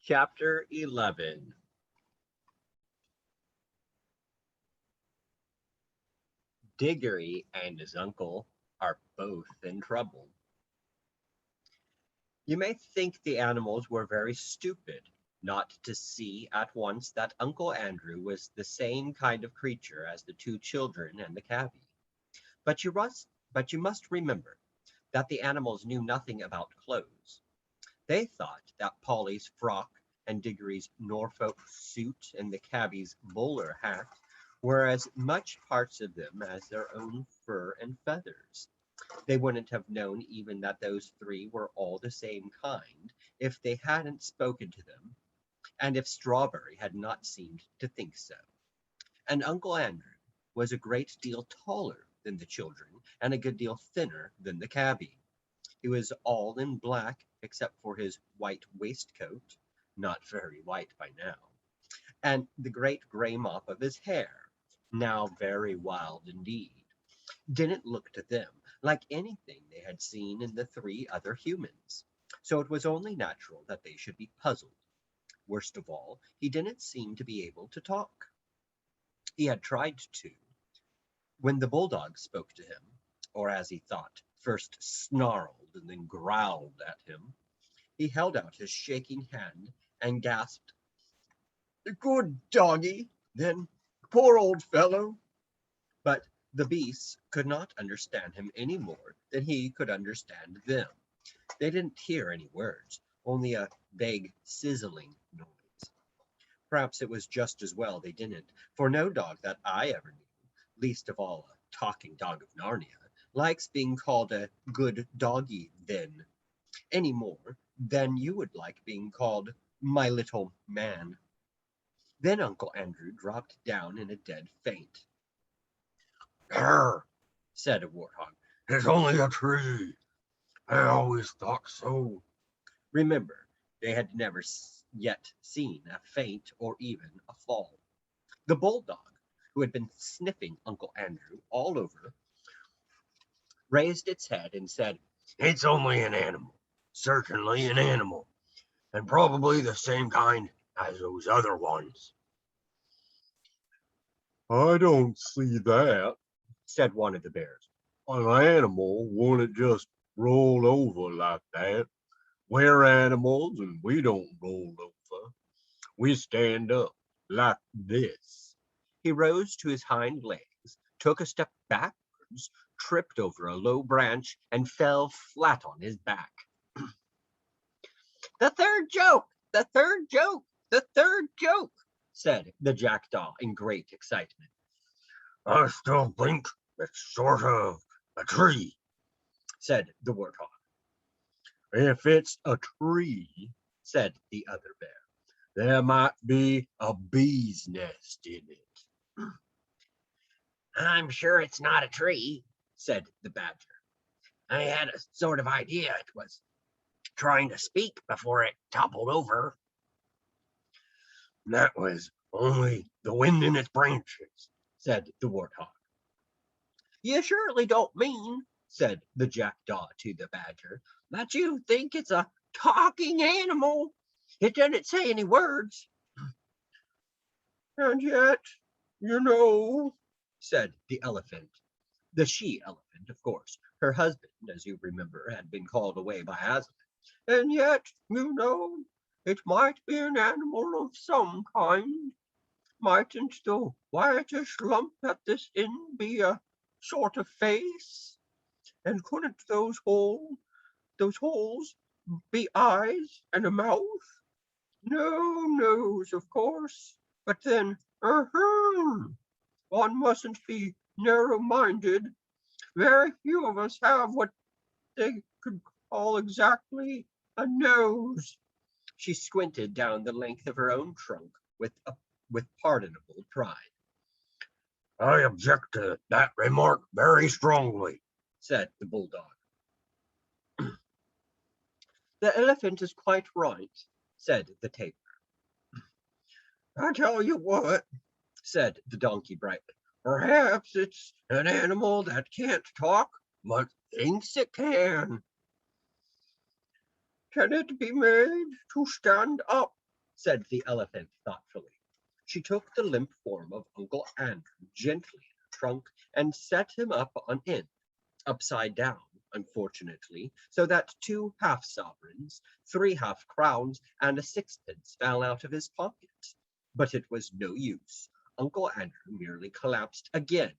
Chapter 11. Diggory and his uncle are both in trouble. You may think the animals were very stupid not to see at once that Uncle Andrew was the same kind of creature as the two children and the cabby. But you must remember that the animals knew nothing about clothes. They thought that Polly's frock and Diggory's Norfolk suit and the cabby's bowler hat were as much parts of them as their own fur and feathers. They wouldn't have known even that those three were all the same kind if they hadn't spoken to them, and if Strawberry had not seemed to think so. And Uncle Andrew was a great deal taller than the children and a good deal thinner than the cabby. He was all in black except for his white waistcoat, not very white by now, and the great gray mop of his hair, now very wild indeed, didn't look to them like anything they had seen in the three other humans. So it was only natural that they should be puzzled. Worst of all, he didn't seem to be able to talk. He had tried to. When the bulldog spoke to him, or as he thought, first snarled and then growled at him, he held out his shaking hand and gasped, "Good doggy, then, poor old fellow." But the beasts could not understand him any more than he could understand them. They didn't hear any words, only a vague sizzling noise. Perhaps it was just as well they didn't, for no dog that I ever knew, least of all a talking dog of Narnia, likes being called a good doggy then, any more than you would like being called my little man. Then Uncle Andrew dropped down in a dead faint. "There," said a warthog. "it's only a tree. I always thought so." Remember, they had never yet seen a faint or even a fall. The bulldog, who had been sniffing Uncle Andrew all over, raised its head and said, "It's only an animal. Certainly an animal. And probably the same kind as those other ones." "I don't see that," said one of the bears. "An animal wouldn't just roll over like that. We're animals and we don't roll over. We stand up like this." He rose to his hind legs, took a step backwards, tripped over a low branch, and fell flat on his back. "The third joke! The third joke! The third joke!" said the jackdaw in great excitement. "I still think it's sort of a tree," said the warthog. "If it's a tree," said the other bear, "there might be a bee's nest in it." "I'm sure it's not a tree," said the badger. "I had a sort of idea it was trying to speak before it toppled over." "That was only the wind in its branches," said the warthog. "You surely don't mean," said the jackdaw to the badger, "that you think it's a talking animal? It didn't say any words." "And yet, you know," said the elephant. The she-elephant, of course. Her husband, as you remember, had been called away by Aslan. "and yet, you know, it might be an animal of some kind. Mightn't the whitish lump at this end be a sort of face? And couldn't those holes be eyes and a mouth? No nose, of course, but then, one mustn't be narrow-minded. Very few of us have what they could call exactly a nose." She squinted down the length of her own trunk with pardonable pride. "I object to that remark very strongly," said the bulldog. "The elephant is quite right," said the tailor. "I tell you what," said the donkey brightly, "perhaps it's an animal that can't talk, but thinks it can. Can it be made to stand up said the elephant thoughtfully. She took the limp form of Uncle Andrew gently in her trunk and set him up on end, upside down, unfortunately, so that 2 half-sovereigns, 3 half-crowns, and a sixpence fell out of his pocket. But it was no use. Uncle Andrew merely collapsed again.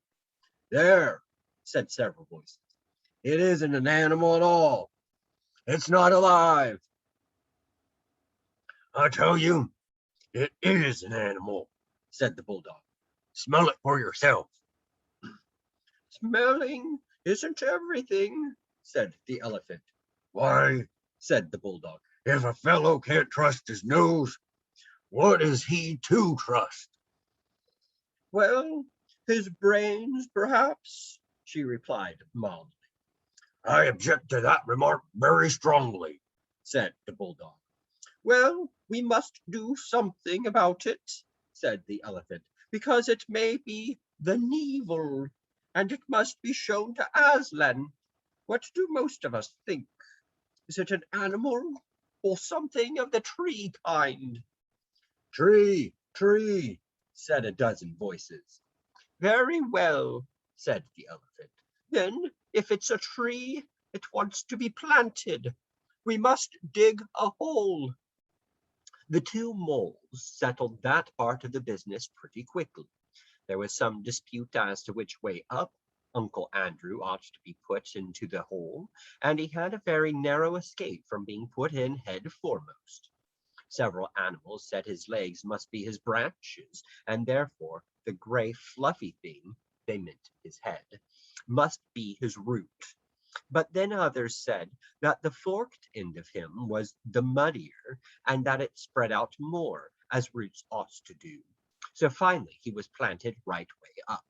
There, said several voices. It isn't an animal at all. It's not alive. I tell you, it is an animal, said the bulldog. Smell it for yourself. Smelling isn't everything, said the elephant. Why, said the bulldog, if a fellow can't trust his nose, what is he to trust? Well, his brains, perhaps, she replied mildly. I object to that remark very strongly, said the bulldog. Well, we must do something about it, said the elephant, because it may be the Nevil, and it must be shown to Aslan. What do most of us think? Is it an animal or something of the tree kind? Tree, tree, said a dozen voices. Very well, said the elephant. Then, if it's a tree, it wants to be planted. We must dig a hole. The 2 moles settled that part of the business pretty quickly. There was some dispute as to which way up Uncle Andrew ought to be put into the hole, and he had a very narrow escape from being put in head foremost. Several animals said his legs must be his branches, and therefore the gray fluffy thing, they meant his head, must be his root. But then others said that the forked end of him was the muddier, and that it spread out more, as roots ought to do. So finally he was planted right way up.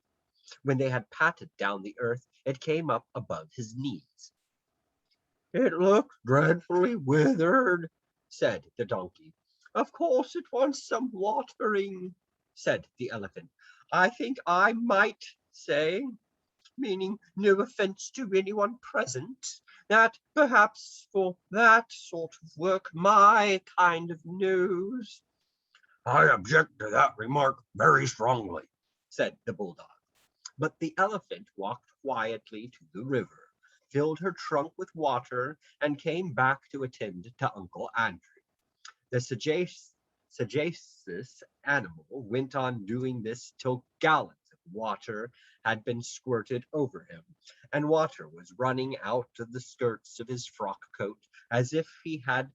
When they had patted down the earth, it came up above his knees. It looks dreadfully withered, said the donkey. Of course it wants some watering, said the elephant. I think I might say, meaning no offense to anyone present, that perhaps for that sort of work my kind of nose. I object to that remark very strongly, said the bulldog. But the elephant walked quietly to the river, filled her trunk with water, and came back to attend to Uncle Andrew. The sagacious animal went on doing this till gallons of water had been squirted over him, and water was running out of the skirts of his frock coat as if he had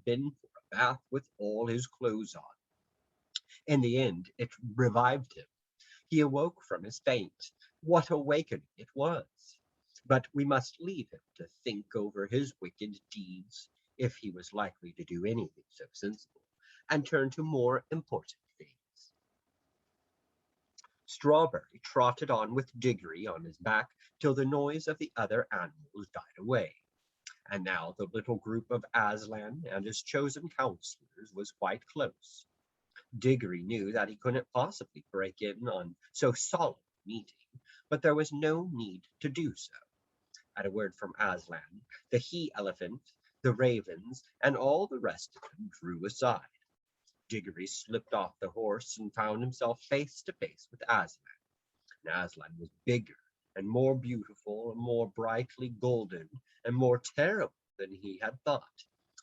been for a bath with all his clothes on. In the end, it revived him. He awoke from his faint. What awakening it was! But we must leave him to think over his wicked deeds, if he was likely to do anything so sensible, and turn to more important things. Strawberry trotted on with Diggory on his back till the noise of the other animals died away. And now the little group of Aslan and his chosen counselors was quite close. Diggory knew that he couldn't possibly break in on so solemn a meeting, but there was no need to do so. At a word from Aslan, the he-elephant, the ravens, and all the rest of them drew aside. Diggory slipped off the horse and found himself face to face with Aslan. And Aslan was bigger and more beautiful and more brightly golden and more terrible than he had thought.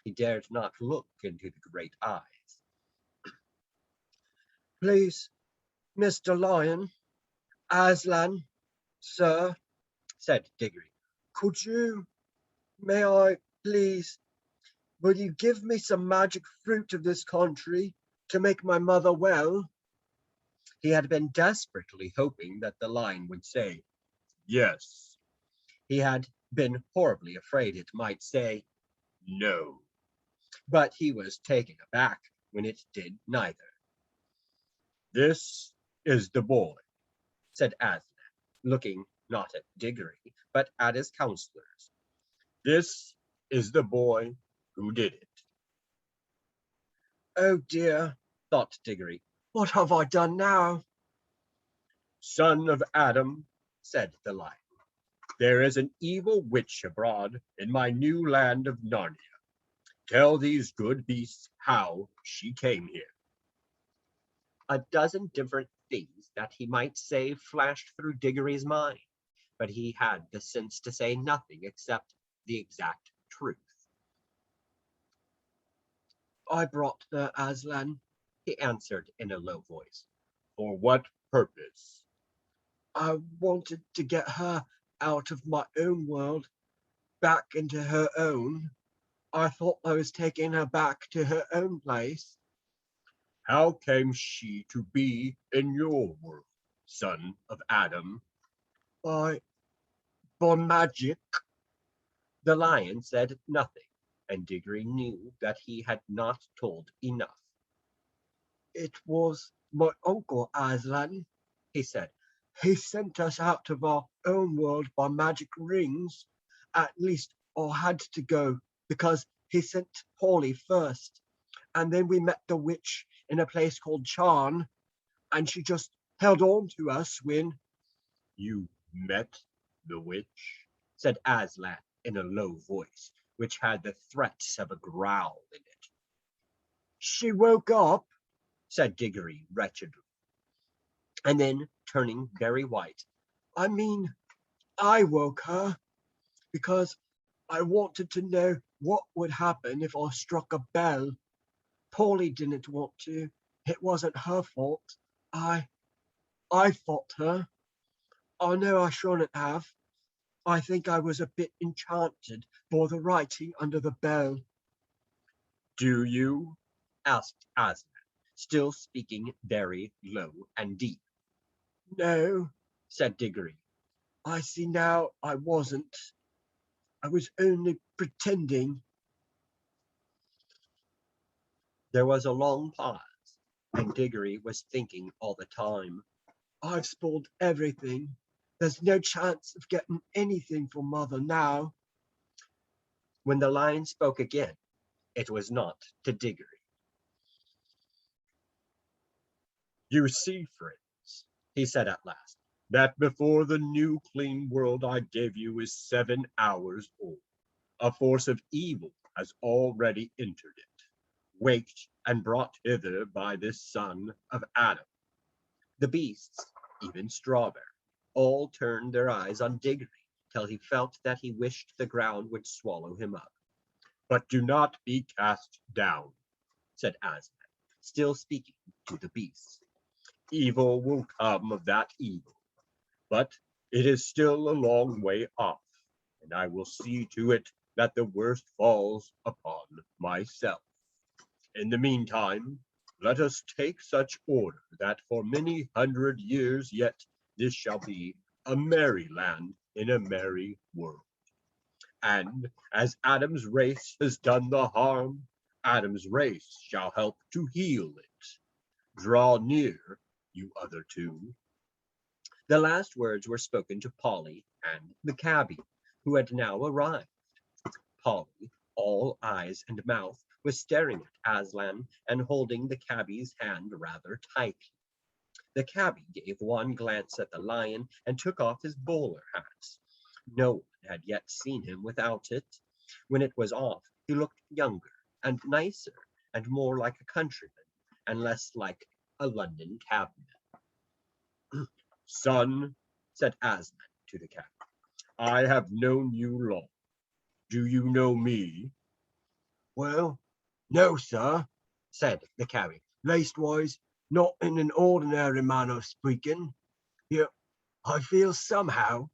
He dared not look into the great eyes. Please, Mr. Lion, Aslan, sir, said Diggory. May I, please, will you give me some magic fruit of this country to make my mother well? He had been desperately hoping that the lion would say, yes. He had been horribly afraid it might say, no. But he was taken aback when it did neither. This is the boy, said Aslan, looking not at Diggory, but at his counselors. This is the boy who did it. Oh dear, thought Diggory. What have I done now? Son of Adam, said the lion, there is an evil witch abroad in my new land of Narnia. Tell these good beasts how she came here. A dozen different things that he might say flashed through Diggory's mind, but he had the sense to say nothing except the exact truth. I brought her, Aslan, he answered in a low voice. For what purpose? I wanted to get her out of my own world, back into her own. I thought I was taking her back to her own place. How came she to be in your world, son of Adam? By, by magic. The lion said nothing, and Diggory knew that he had not told enough. It was my uncle Aslan, he said. He sent us out of our own world by magic rings. At least I had to go, because he sent Polly first. And then we met the witch in a place called Charn, and she just held on to us when... You met the witch? said Aslan in a low voice, which had the threats of a growl in it. She woke up, said Diggory wretchedly, and then, turning very white, I mean, I woke her, because I wanted to know what would happen if I struck a bell. Polly didn't want to. It wasn't her fault. I fought her. I know I shouldn't have. I think I was a bit enchanted by the writing under the bell. Do you? Asked Aslan, still speaking very low and deep. No, said Diggory. I see now I wasn't. I was only pretending. There was a long pause, and Diggory was thinking all the time. I've spoiled everything. There's no chance of getting anything from Mother now. When the lion spoke again, it was not to Diggory. You see, friends, he said at last, that before the new clean world I gave you is 7 hours old, a force of evil has already entered it, waked and brought hither by this son of Adam. The beasts, even Strawberry, all turned their eyes on Diggory till he felt that he wished the ground would swallow him up. But do not be cast down, said Aslan, still speaking to the beasts. Evil will come of that evil, but it is still a long way off, and I will see to it that the worst falls upon myself. In the meantime, let us take such order that for many 100 years yet this shall be a merry land in a merry world. And as Adam's race has done the harm, Adam's race shall help to heal it. Draw near, you other two. The last words were spoken to Polly and the cabby, who had now arrived. Polly, all eyes and mouth, was staring at Aslan and holding the cabby's hand rather tightly. The cabby gave one glance at the lion and took off his bowler hat. No one had yet seen him without it. When it was off, he looked younger and nicer and more like a countryman and less like a London cabman. Son, said Aslan to the cabby, I have known you long. Do you know me? Well, no, sir, said the cabby. Leastwise, not in an ordinary manner of speaking. Yet I feel somehow,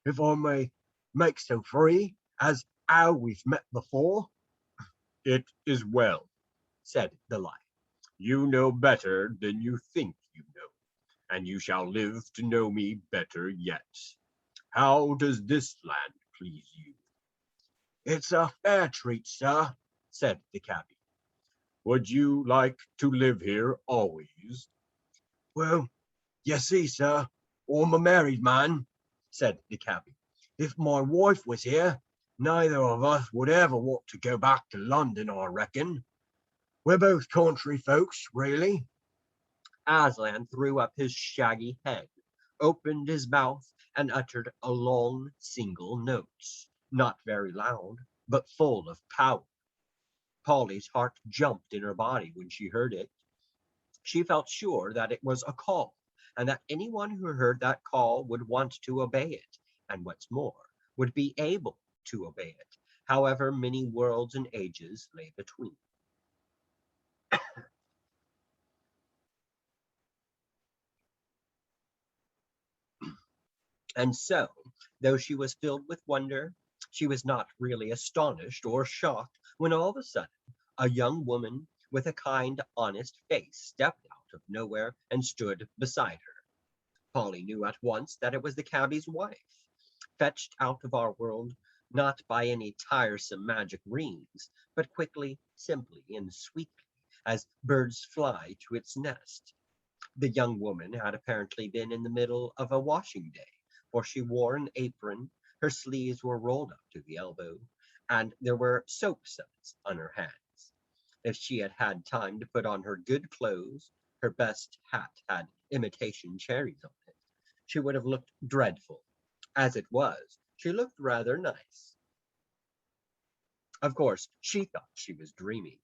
if I may make so free, as how we've met before. It is well, said the lion. You know better than you think you know, and you shall live to know me better yet. How does this land please you? It's a fair treat, sir, said the cabby. Would you like to live here always? Well, you see, sir, I'm a married man, said the cabby. If my wife was here, neither of us would ever want to go back to London, I reckon. We're both country folks, really. Aslan threw up his shaggy head, opened his mouth, and uttered a long single note, not very loud, but full of power. Polly's heart jumped in her body when she heard it. She felt sure that it was a call, and that anyone who heard that call would want to obey it, and what's more, would be able to obey it, however many worlds and ages lay between. And so, though she was filled with wonder, she was not really astonished or shocked when all of a sudden a young woman with a kind, honest face stepped out of nowhere and stood beside her. Polly knew at once that it was the cabbie's wife, fetched out of our world not by any tiresome magic rings, but quickly, simply, and sweetly, as birds fly to its nest. The young woman had apparently been in the middle of a washing day, for she wore an apron, her sleeves were rolled up to the elbow, and there were soap suds on her hands. If she had had time to put on her good clothes, her best hat had imitation cherries on it, she would have looked dreadful. As it was, she looked rather nice. Of course, she thought she was dreaming.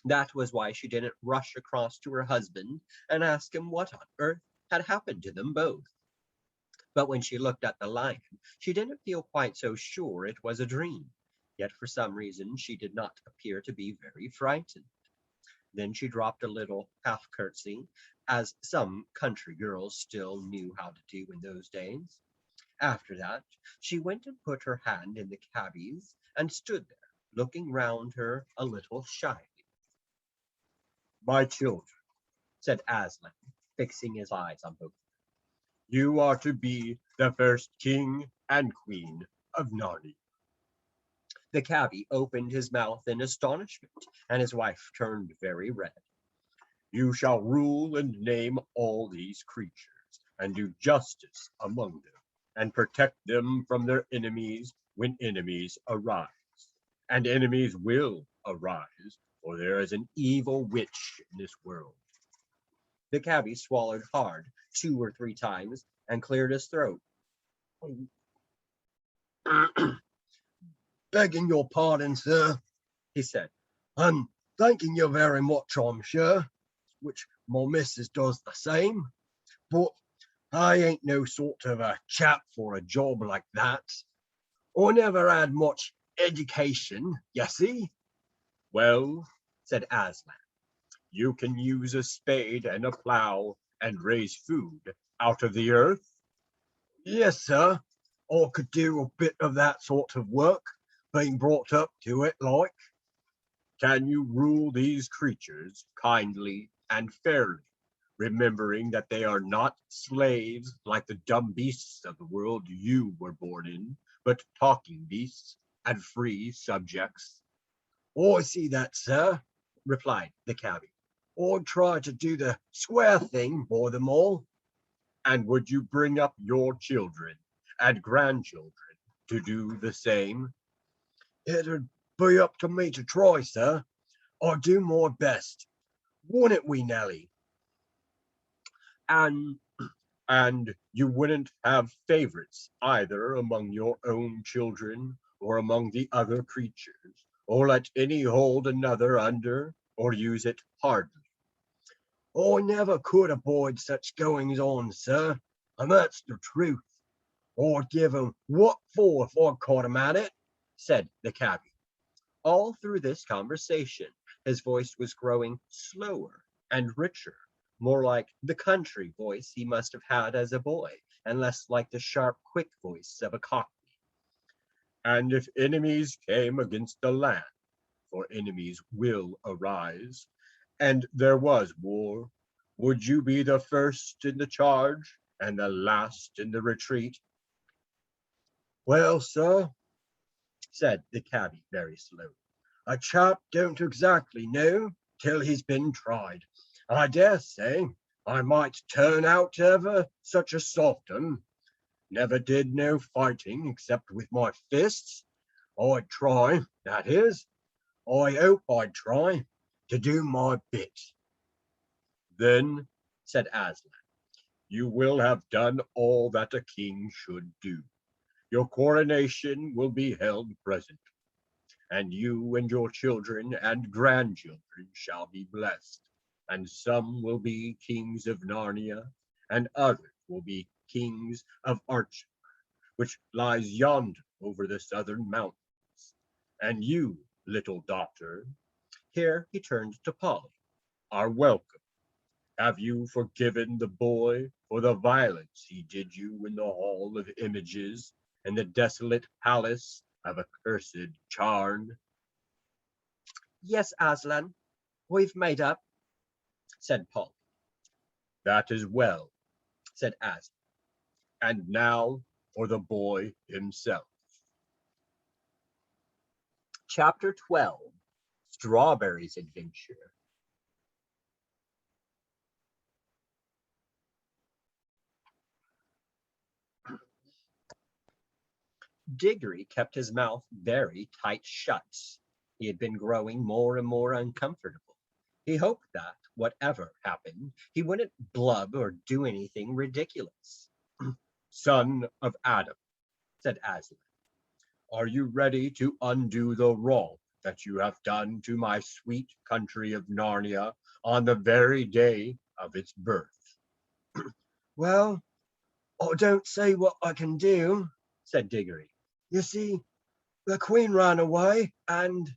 That was why she didn't rush across to her husband and ask him what on earth had happened to them both. But when she looked at the lion, she didn't feel quite so sure it was a dream. Yet for some reason she did not appear to be very frightened. Then she dropped a little half curtsy, as some country girls still knew how to do in those days. After that, she went and put her hand in the cabbie's and stood there, looking round her a little shyly. My children, Said Aslan, fixing his eyes on both. you are to be the first king and queen of Narnia. The cabbie opened his mouth in astonishment, and his wife turned very red. You shall rule and name all these creatures, and do justice among them, and protect them from their enemies when enemies arise. And enemies will arise, for there is an evil witch in this world. The cabbie swallowed hard 2 or 3 times and cleared his throat. Begging your pardon, sir, He said, and thanking you very much, I'm sure, which my missus does the same, but I ain't no sort of a chap for a job like that. I never had much education, you see. Well, said Aslan. you can use a spade and a plow and raise food out of the earth. Yes, sir, I could do a bit of that sort of work, being brought up to it like. Can you rule these creatures kindly and fairly, remembering that they are not slaves like the dumb beasts of the world you were born in, but talking beasts and free subjects? I see that, sir, Replied the cabbie. I'd try to do the square thing by them all. And would you bring up your children and grandchildren to do the same? It'd be up to me to try, sir. I'd do my best. Wouldn't we, Nelly? And And you wouldn't have favorites either among your own children or among the other creatures, or let any hold another under, or use it hardly. I never could abide such goings on, sir, and that's the truth. I'd give 'em what for if I caught 'em at it. said the cabbie. All through this conversation, his voice was growing slower and richer, more like the country voice he must have had as a boy, and less like the sharp, quick voice of a cockney. And if enemies came against the land, for enemies will arise, and there was war, would you be the first in the charge and the last in the retreat? Well, sir, Said the cabbie very slowly. a chap don't exactly know till he's been tried. I dare say I might turn out ever such a soft 'un. Never did no fighting except with my fists. I'd try, that is, I hope I'd try to do my bit. Then Said Aslan. you will have done all that a king should do. Your coronation will be held presently, and you and your children and grandchildren shall be blessed, and some will be kings of Narnia, and others will be kings of Arch, which lies yonder over the southern mountains. And you, little daughter, Here he turned to Polly. are welcome. Have you forgiven the boy for the violence he did you in the hall of images and the desolate palace of accursed Charn? Yes, Aslan, we've made up, said Polly. That is well. Said Aslan. And now for the boy himself. Chapter 12, Strawberry's Adventure. Diggory kept his mouth very tight shut. He had been growing more and more uncomfortable. He hoped that, whatever happened, he wouldn't blub or do anything ridiculous. Son of Adam, Said Aslan. are you ready to undo the wrong that you have done to my sweet country of Narnia on the very day of its birth? Well, I don't say what I can do. Said Diggory. You see, the Queen ran away, and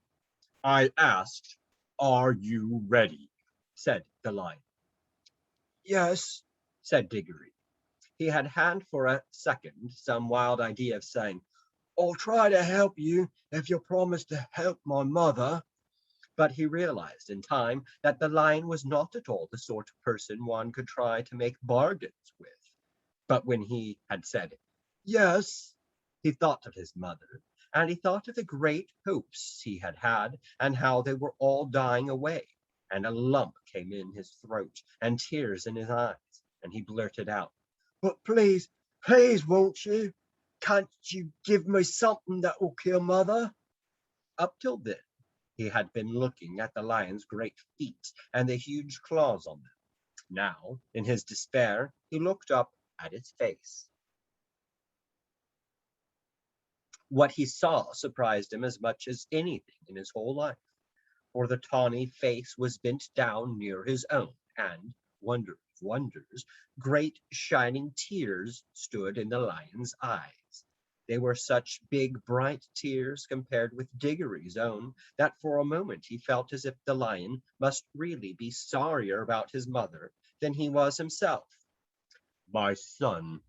I asked, are you ready? Said the Lion. yes, Said Diggory. He had had for a second some wild idea of saying, I'll try to help you if you'll promise to help my mother. but he realized in time that the Lion was not at all the sort of person one could try to make bargains with. But when he had said Yes, he thought of his mother, and he thought of the great hopes he had had, and how they were all dying away, and a lump came in his throat, and tears in his eyes, and he blurted out, but please, please, won't you? Can't you give me something that will kill mother? up till then, he had been looking at the Lion's great feet and the huge claws on them. Now, in his despair, he looked up at its face. What he saw surprised him as much as anything in his whole life, for the tawny face was bent down near his own, and, wonder of wonders, great shining tears stood in the Lion's eyes. They were such big, bright tears compared with Diggory's own that for a moment he felt as if the Lion must really be sorrier about his mother than he was himself. My son,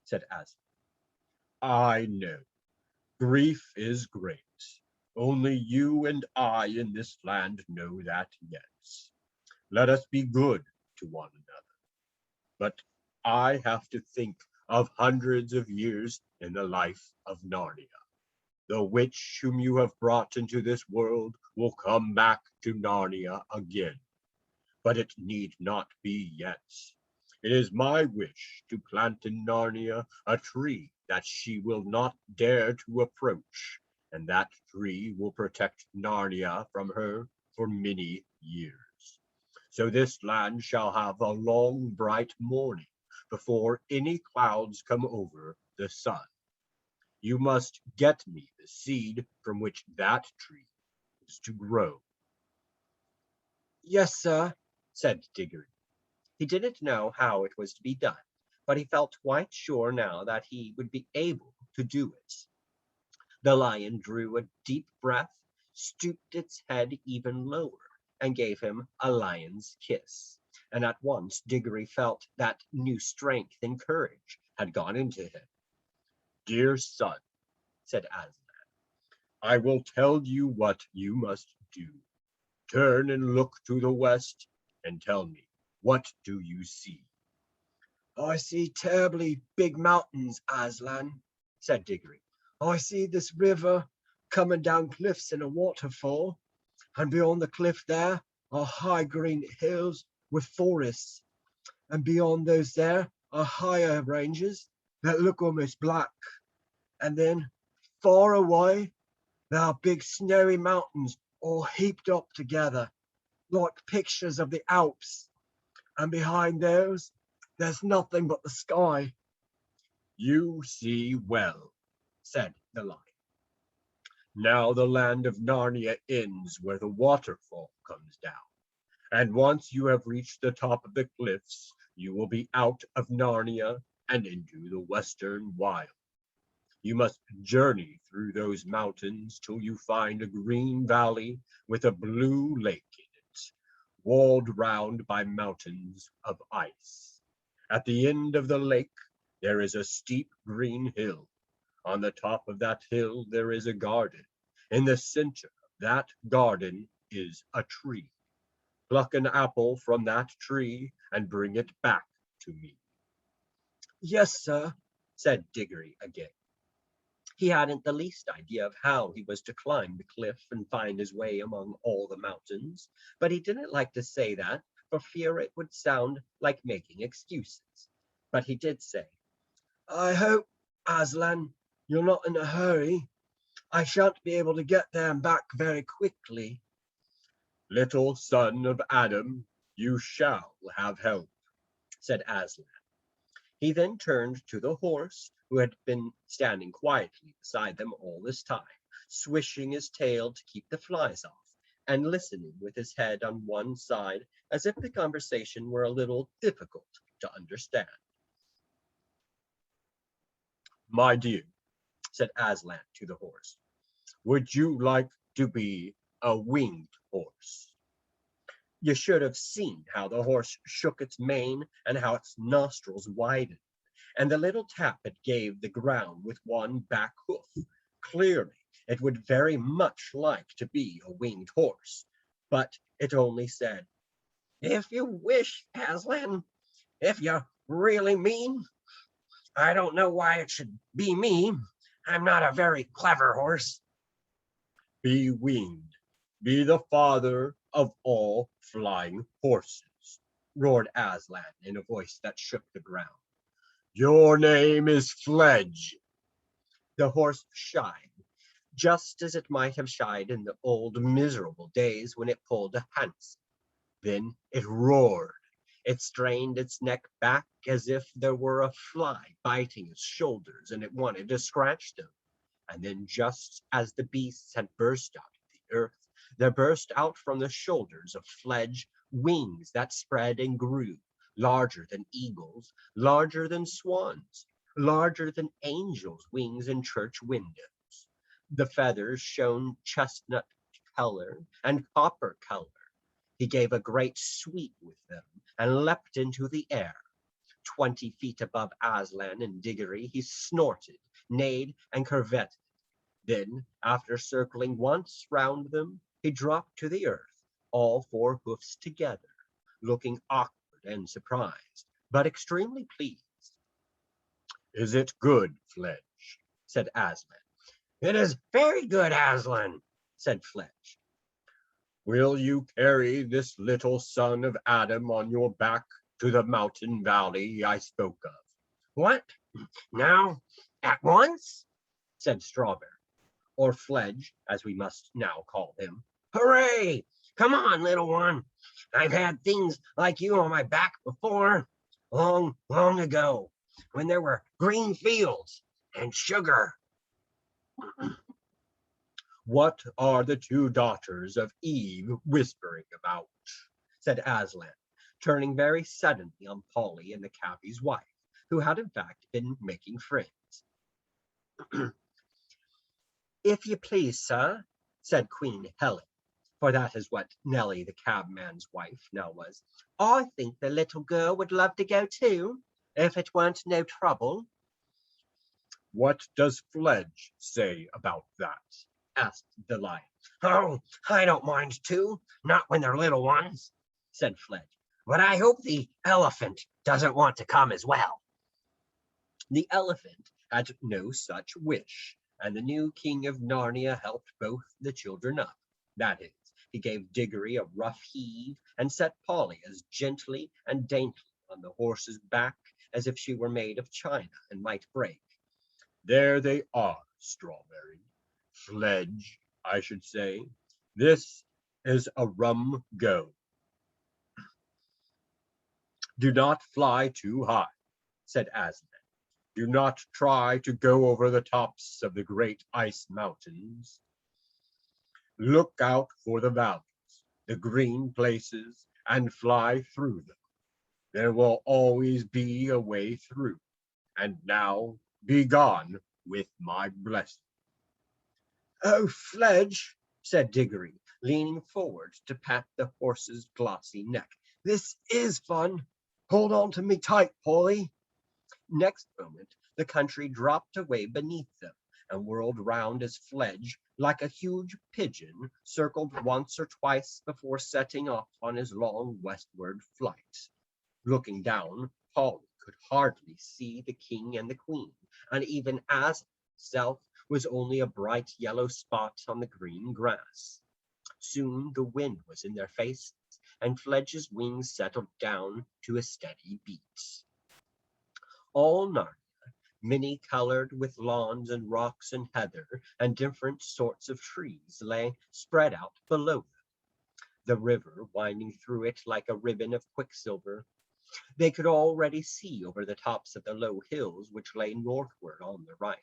Said Aslan. I know. Grief is great. Only you and I in this land know that yet. Let us be good to one another. But I have to think of hundreds of years in the life of Narnia. The witch whom you have brought into this world will come back to Narnia again. But it need not be yet. It is my wish to plant in Narnia a tree that she will not dare to approach, and that tree will protect Narnia from her for many years. So this land shall have a long, bright morning before any clouds come over the sun. You must get me the seed from which that tree is to grow. Yes, sir. Said Diggory. He didn't know how it was to be done, but he felt quite sure now that he would be able to do it. The Lion drew a deep breath, stooped its head even lower, and gave him a lion's kiss. And at once Diggory felt that new strength and courage had gone into him. Dear son, Said Aslan. I will tell you what you must do. Turn and look to the west and tell me, what do you see? I see terribly big mountains, Aslan. Said Diggory. I see this river coming down cliffs in a waterfall, and beyond the cliff there are high green hills with forests, and beyond those there are higher ranges that look almost black, and then far away there are big snowy mountains all heaped up together like pictures of the Alps, and behind those there's nothing but the sky. You see well. Said the Lion. Now the land of Narnia ends where the waterfall comes down. And once you have reached the top of the cliffs, you will be out of Narnia and into the western wild. You must journey through those mountains till you find a green valley with a blue lake in it, walled round by mountains of ice. At the end of the lake, there is a steep green hill. On the top of that hill, there is a garden. In the center of that garden is a tree. Pluck an apple from that tree and bring it back to me. Yes, sir, said Diggory again. He hadn't the least idea of how he was to climb the cliff and find his way among all the mountains, but he didn't like to say that for fear it would sound like making excuses. But he did say, I hope, Aslan, you're not in a hurry. I shan't be able to get there and back very quickly. Little son of Adam, you shall have help, Said Aslan. He then turned to the horse, who had been standing quietly beside them all this time, swishing his tail to keep the flies off, and listening with his head on one side as if the conversation were a little difficult to understand. My dear, Said Aslan to the horse. would you like to be a winged horse? You should have seen how the horse shook its mane and how its nostrils widened, and the little tap it gave the ground with one back hoof. Clearly, it would very much like to be a winged horse, but it only said, If you wish, Aslan, if you really mean. I don't know why it should be me. I'm not a very clever horse. Be winged. Be the father of all flying horses, Roared Aslan in a voice that shook the ground. Your name is Fledge. The horse shied, just as it might have shied in the old miserable days when it pulled a hansom. Then it roared. It strained its neck back as if there were a fly biting its shoulders and it wanted to scratch them. And then, just as the beasts had burst out of the earth, there burst out from the shoulders of Fledge wings that spread and grew, larger than eagles, larger than swans, larger than angels' wings in church windows. The feathers shone chestnut color and copper color. He gave a great sweep with them and leapt into the air. 20 feet above Aslan and Diggory, he snorted, neighed, and curvetted. Then, after circling once round them, he dropped to the earth, all four hoofs together, looking awkward and surprised, but extremely pleased. Is it good, Fledge? Said Aslan. It is very good, Aslan, said Fledge. Will you carry this little son of Adam on your back to the mountain valley I spoke of? What? Now? At once? Said Strawberry, or Fledge, as we must now call him. Hooray! Come on, little one. I've had things like you on my back before, long, long ago, when there were green fields and sugar. What are the two daughters of Eve whispering about? Said Aslan, turning very suddenly on Polly and the cabbie's wife, who had in fact been making friends. If you please, sir, said Queen Helen, for that is what Nelly the cabman's wife now was, I think the little girl would love to go too, if it weren't no trouble. What does Fledge say about that? Asked the lion. Oh, I don't mind too, not when they're little ones, said Fledge. But I hope the elephant doesn't want to come as well. The elephant had no such wish, and the new king of Narnia helped both the children up. That is, he gave Diggory a rough heave and set Polly as gently and daintily on the horse's back as if she were made of china and might break. There they are, Strawberry. Fledge, I should say. This is a rum go. Do not fly too high, said Aslan. Do not try to go over the tops of the great ice mountains. Look out for the valleys, the green places, and fly through them. There will always be a way through. And now be gone with my blessing. Oh, Fledge, said Diggory, leaning forward to pat the horse's glossy neck. This is fun. Hold on to me tight, Polly. Next moment, the country dropped away beneath them and whirled round as Fledge, like a huge pigeon, circled once or twice before setting off on his long westward flight. Looking down, Polly could hardly see the king and the queen, and even as himself was only a bright yellow spot on the green grass. Soon the wind was in their faces, and Fledge's wings settled down to a steady beat. All Narnia, many-colored with lawns and rocks and heather and different sorts of trees, lay spread out below them, the river winding through it like a ribbon of quicksilver. They could already see over the tops of the low hills which lay northward on the right.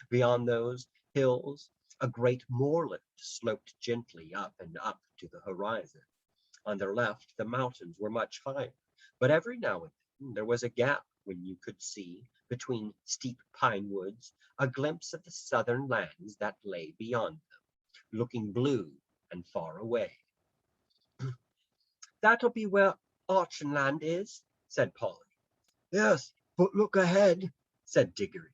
Beyond those hills, a great moorland sloped gently up and up to the horizon. On their left, the mountains were much higher, but every now and then there was a gap when you could see, between steep pine woods, a glimpse of the southern lands that lay beyond them, looking blue and far away. That'll be where Archenland is, said Polly. Yes, but look ahead, said Diggory.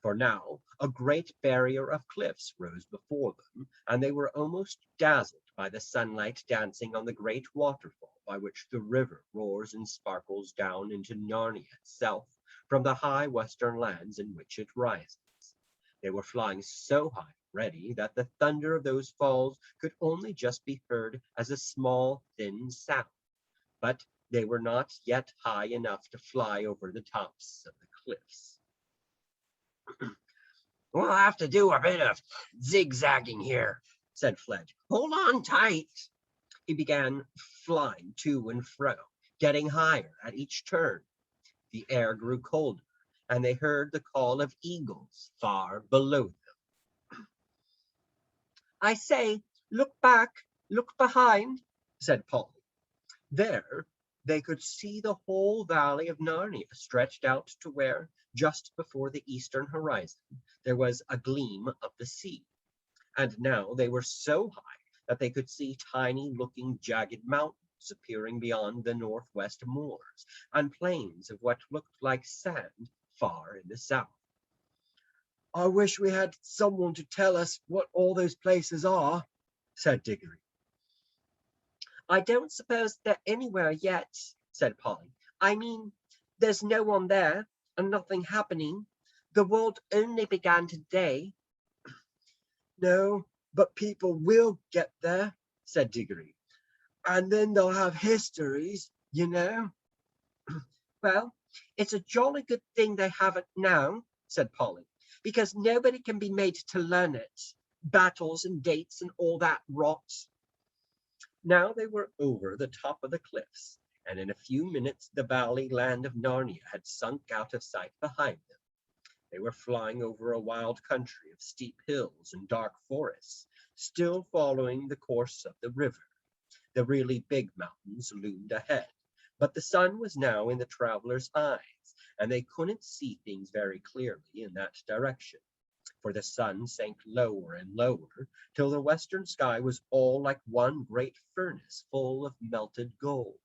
For now a great barrier of cliffs rose before them, and they were almost dazzled by the sunlight dancing on the great waterfall by which the river roars and sparkles down into Narnia itself from the high western lands in which it rises. They were flying so high already that the thunder of those falls could only just be heard as a small, thin sound, but they were not yet high enough to fly over the tops of the cliffs. We'll have to do a bit of zigzagging here, said Fledge. Hold on tight. He began flying to and fro, getting higher at each turn. The air grew colder, and they heard the call of eagles far below them. I say, look back, look behind, said Polly. There they could see the whole valley of Narnia stretched out to where, just before the eastern horizon, there was a gleam of the sea. And now they were so high that they could see tiny-looking jagged mountains appearing beyond the northwest moors, and plains of what looked like sand far in the south. I wish we had someone to tell us what all those places are, said Diggory. I don't suppose they're anywhere yet, said Polly. I mean, there's no one there, and nothing happening. The world only began today. No, but people will get there, said Diggory. And then they'll have histories, you know. Well, it's a jolly good thing they haven't now, said Polly, because nobody can be made to learn it. Battles and dates and all that rot. Now they were over the top of the cliffs, and in a few minutes the valley land of Narnia had sunk out of sight behind them. They were flying over a wild country of steep hills and dark forests, still following the course of the river. The really big mountains loomed ahead, but the sun was now in the travelers' eyes, and they couldn't see things very clearly in that direction, for the sun sank lower and lower till the western sky was all like one great furnace full of melted gold,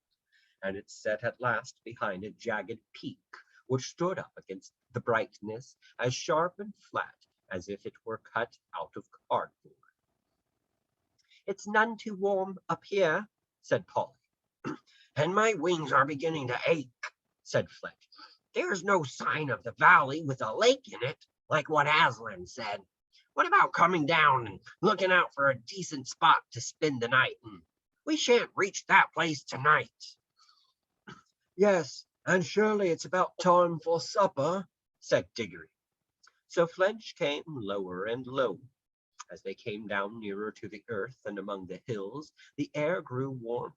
and it set at last behind a jagged peak which stood up against the brightness as sharp and flat as if it were cut out of cardboard. It's none too warm up here, said Polly. And my wings are beginning to ache, said Fletch. There's no sign of the valley with a lake in it, like what Aslan said. What about coming down and looking out for a decent spot to spend the night in? We shan't reach that place tonight. Yes, and surely it's about time for supper, said Diggory. So Fledge came lower and lower. As they came down nearer to the earth and among the hills, the air grew warmer,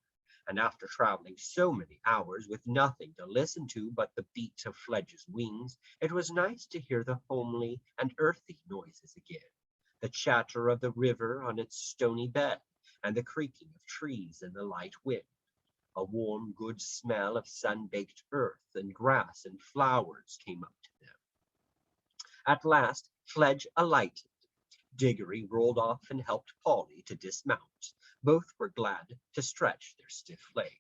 and after traveling so many hours with nothing to listen to but the beat of Fledge's wings, it was nice to hear the homely and earthy noises again, the chatter of the river on its stony bed, and the creaking of trees in the light wind. A warm, good smell of sun-baked earth and grass and flowers came up to them. At last, Fledge alighted. Diggory rolled off and helped Polly to dismount. Both were glad to stretch their stiff legs.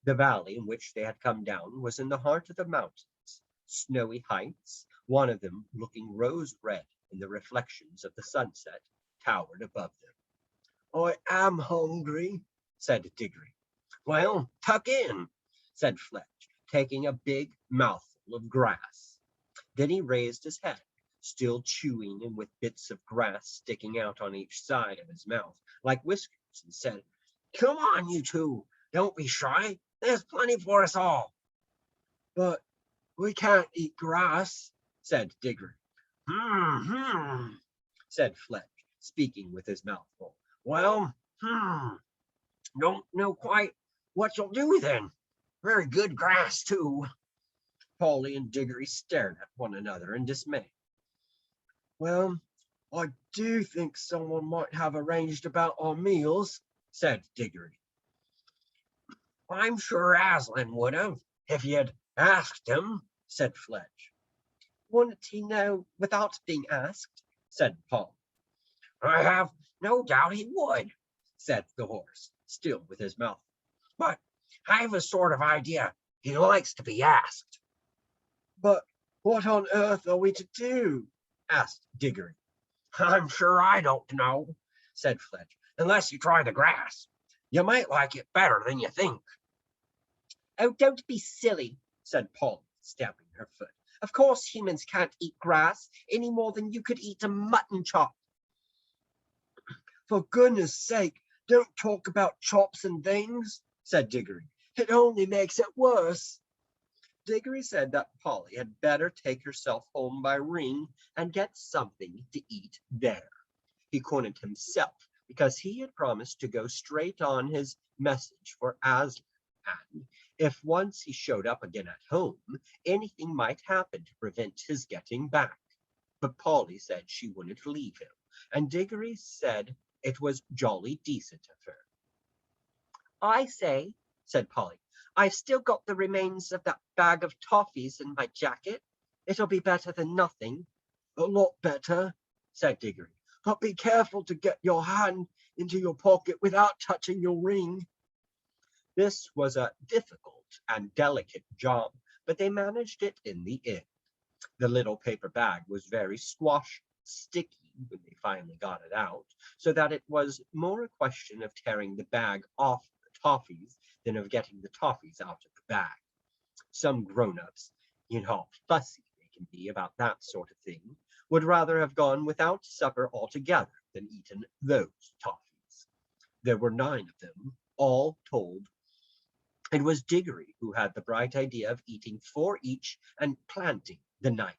The valley in which they had come down was in the heart of the mountains, snowy heights, one of them looking rose-red in the reflections of the sunset, towered above them. I am hungry, said Diggory. Well, tuck in, said Fledge, taking a big mouthful of grass. Then he raised his head, still chewing and with bits of grass sticking out on each side of his mouth like whiskers, and said, Come on, you two. Don't be shy. There's plenty for us all. But we can't eat grass, said Diggory. Said Fledge, speaking with his mouth full. Well, don't know quite what you'll do then. Very good grass, too. Polly and Diggory stared at one another in dismay. Well, I do think someone might have arranged about our meals, said Diggory. I'm sure Aslan would have, if you'd asked him, said Fledge. Wouldn't he know without being asked? said Polly. I have no doubt he would, said the horse, still with his mouth. But I have a sort of idea he likes to be asked. But what on earth are we to do? asked Diggory. I'm sure I don't know, said Fledge, unless you try the grass. You might like it better than you think. Oh, don't be silly, said Polly, stamping her foot. Of course humans can't eat grass any more than you could eat a mutton chop. For goodness sake, don't talk about chops and things, said Diggory. It only makes it worse. Diggory said that Polly had better take herself home by ring and get something to eat there. He couldn't himself, because he had promised to go straight on his message for Aslan, and if once he showed up again at home, anything might happen to prevent his getting back. But Polly said she wouldn't leave him, and Diggory said it was jolly decent of her. I say, said Polly, I've still got the remains of that bag of toffees in my jacket. It'll be better than nothing. A lot better, said Diggory. But be careful to get your hand into your pocket without touching your ring. This was a difficult and delicate job, but they managed it in the end. The little paper bag was very squashy, sticky when they finally got it out, so that it was more a question of tearing the bag off the toffees than of getting the toffees out of the bag. Some grown-ups, you know how fussy they can be about that sort of thing, would rather have gone without supper altogether than eaten those toffees. There were 9 of them, all told. It was Diggory who had the bright idea of eating 4 each and planting the 9th,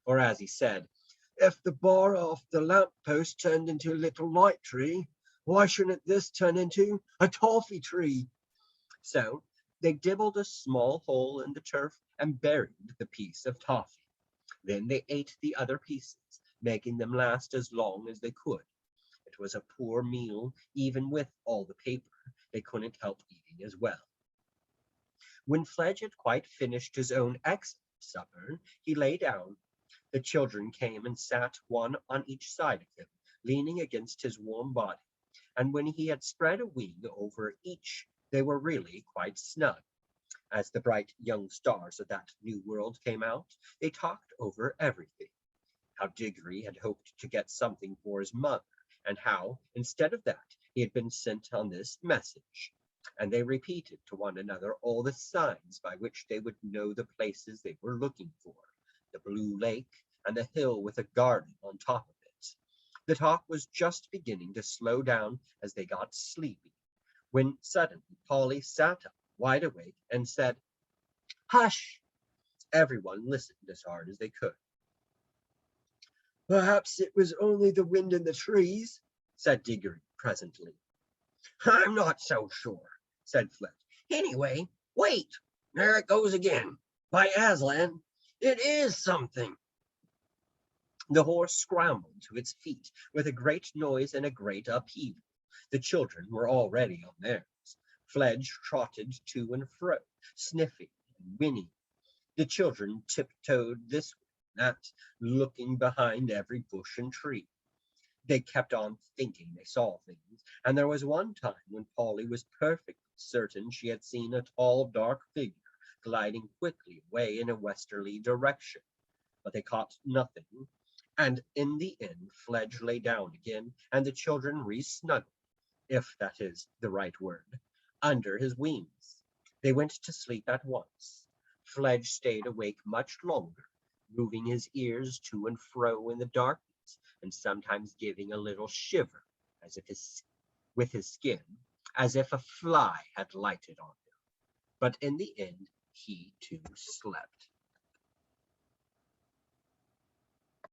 for as he said, if the bar off the lamp-post turned into a little light tree, why shouldn't this turn into a toffee tree? So they dibbled a small hole in the turf and buried the piece of toffee. Then they ate the other pieces, making them last as long as they could. It was a poor meal, even with all the paper. They couldn't help eating as well. When Fledge had quite finished his own excellent supper, he lay down. The children came and sat one on each side of him, leaning against his warm body, and when he had spread a wing over each, they were really quite snug. As the bright young stars of that new world came out, they talked over everything. How Diggory had hoped to get something for his mother, and how, instead of that, he had been sent on this message. And they repeated to one another all the signs by which they would know the places they were looking for, the blue lake and the hill with a garden on top of it. The talk was just beginning to slow down as they got sleepy, when suddenly Polly sat up, wide awake, and said, "Hush!" Everyone listened as hard as they could. Perhaps it was only the wind in the trees, said Diggory presently. I'm not so sure, said Fledge. Anyway, wait, there it goes again. By Aslan, it is something. The horse scrambled to its feet with a great noise and a great upheaval. The children were already on theirs. Fledge trotted to and fro, sniffing and whinnying. The children tiptoed this way and that, looking behind every bush and tree. They kept on thinking they saw things, and there was one time when Polly was perfectly certain she had seen a tall, dark figure gliding quickly away in a westerly direction. But they caught nothing, and in the end Fledge lay down again, and the children re-snuggled, if that is the right word, under his wings. They went to sleep at once. Fledge stayed awake much longer, moving his ears to and fro in the darkness, and sometimes giving a little shiver, as if with his skin, as if a fly had lighted on him. But in the end he too slept.